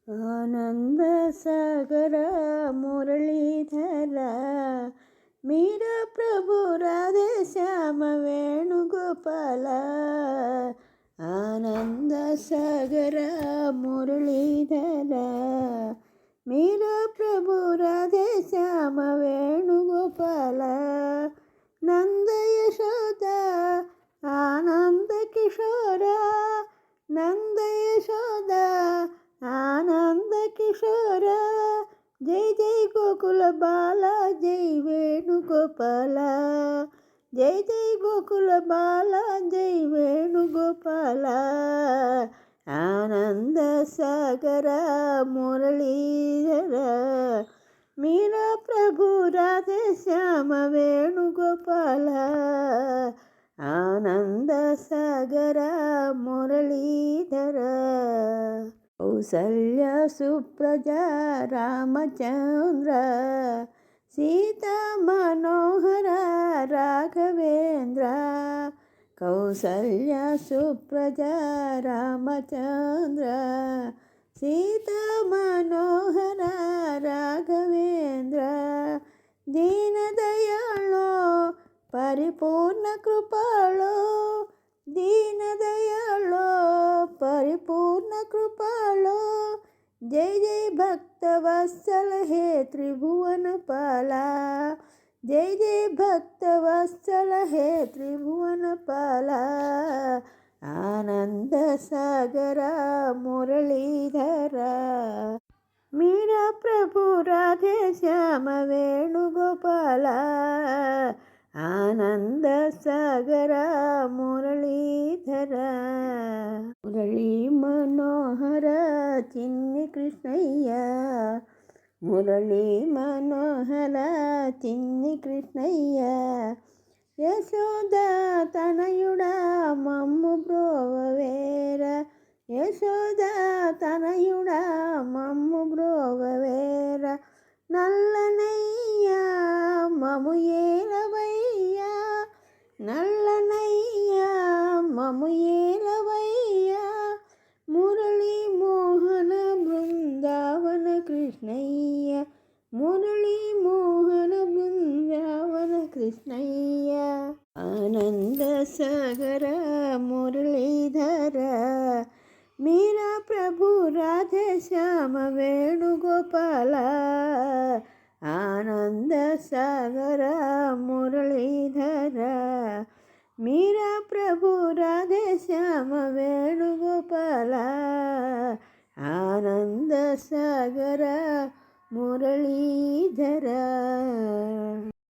ಆನಂದ ಸಾಗರ ಮುರಳೀಧರ ಮೀರ ಪ್ರಭು ರಾಧೆ ಶ್ಯಾಮ ವೇಣುಗೋಪಾಲ. ಆನಂದ ಸಾಗರ ಮುರಳೀಧರ ಮೀರ ಪ್ರಭು ರಾಧೆ ಶ್ಯಾಮ ವೇಣುಗೋಪಾಲ. ನಂದ ಯಶೋದ ಆನಂದ ಕಿಶೋರ, ನಂದ ಯಶೋದ ಆನಂದ ಕಿಶೋರ. ಜೈ ಜೈ ಗೋಕುಲ ಬಾಲ ಜೈ ವೇಣುಗೋಪಾಲ, ಜೈ ಜೈ ಗೋಕುಲ ಬಾಲ ಜೈ ವೇಣುಗೋಪಾಲ. ಆನಂದ ಸಾಗರ ಮುರಳೀಧರ ಮೀರ ಪ್ರಭು ರಾಧೆ ಶ್ಯಾಮ ವೇಣುಗೋಪಾಲ. ಆನಂದ ಸಾಗರ ಮುರಳೀಧರ. ಕೌಸಲ್ಯ ಸುಪ್ರಜಾ ರಾಮಚಂದ್ರ ಸೀತಾ ಮನೋಹರ ರಾಘವೇಂದ್ರ. ಕೌಸಲ್ಯ ಸುಪ್ರಜಾ ರಾಮಚಂದ್ರ ಸೀತಾ ಮನೋಹರ ರಾಘವೇಂದ್ರ. ದೀನ ದಯಾಳೋ ಪರಿಪೂರ್ಣ ಕೃಪಾಳೋ, ದೀನ ದಯಾಳೋ ಪರಿಪೂರ್ಣ ಕೃಪಾಳೋ. ಜೈ ಜೈ ಭಕ್ತ ವತ್ಸಲ ಹೇ ತ್ರಿಭುವನ ಪಾಲ, ಜೈ ಜೈ ಭಕ್ತ ವತ್ಸಲ ಹೇ ತ್ರಿಭುವನ ಪಾಲ. ಆನಂದ ಸಾಗರ ಮುರಳೀಧರ ಮೀರ ಪ್ರಭು ರಾಧೆ ಶ್ಯಾಮ ವೇಣುಗೋಪಾಲ. ಆನಂದ ಸಾಗರ ಮುರಳೀಧರ. ಮುರಳಿ ಮನೋಹರ ಚಿన్ని ಕೃಷ್ಣಯ್ಯ, ಮುರಳಿ ಮನೋಹರ ಚಿన్ని ಕೃಷ್ಣಯ್ಯ. ಯಶೋದ ತನಯುಡ ಮಮ್ಮು ಬ್ರೋವೇರ, ಯಶೋದ ತನಯುಡ మమ్ము బ్రోవవేర. నల్లనయ్య మము ఏలవయ్య, నల్లనయ్య మము ఏలవయ్య. మురళీ మోహన బృందావన కృష్ణయ్య, మురళీ మోహన బృందావన కృష్ణయ్య. ఆనంద సాగర మురళీధర ಮೀರ ಪ್ರಭು ರಾಧೆ ಶ್ಯಾಮ ವೇಣುಗೋಪಾಲ. ಆನಂದ ಸಾಗರ ಮುರಳೀಧರ ಮೀರ ಪ್ರಭು ರಾಧೆ ಶ್ಯಾಮ ವೇಣುಗೋಪಾಲ. ಆನಂದ ಸಾಗರ ಮುರಳೀಧರ.